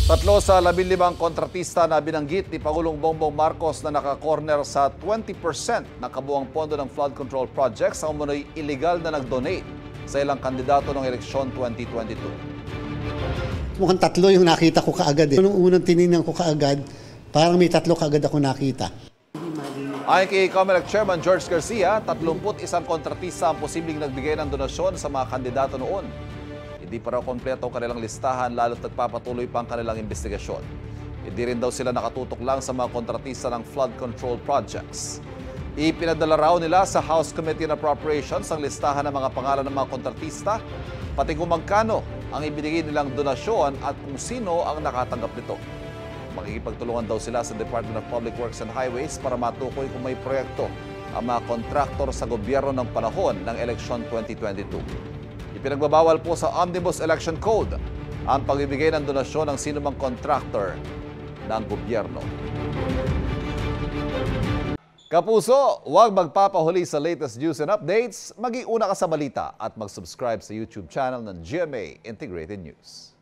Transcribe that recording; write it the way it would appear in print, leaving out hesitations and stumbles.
Tatlo sa 15 kontratista na binanggit ni Pangulong Bongbong Marcos na naka-corner sa 20% ng kabuuang pondo ng flood control projects ang umunoy illegal na nag-donate sa ilang kandidato ng eleksyon 2022. Mukhang tatlo yung nakita ko kaagad. Nung unang tinignan ko kaagad, parang may tatlo kaagad ako nakita. Ayon kay COMELEC Chairman George Garcia, 31 kontratista ang posibleng nagbigay ng donasyon sa mga kandidato noon. Hindi pa raw kompleto ang kanilang listahan lalo't nagpapatuloy pa ang kanilang investigasyon. Hindi rin daw sila nakatutok lang sa mga kontratista ng flood control projects. Ipinadala raw nila sa House Committee on Appropriations ang listahan ng mga pangalan ng mga kontratista, pati kung magkano ang ibinigay nilang donasyon at kung sino ang nakatanggap nito. Makikipagtulungan daw sila sa Department of Public Works and Highways para matukoy kung may proyekto ang mga kontraktor sa gobyerno ng panahon ng eleksyon 2022. Ipinagbabawal po sa Omnibus Election Code ang pagbibigay ng donasyon ng sinumang contractor ng gobyerno. Kapuso, huwag magpapahuli sa latest news and updates. Mag-iuna ka sa balita at mag-subscribe sa YouTube channel ng GMA Integrated News.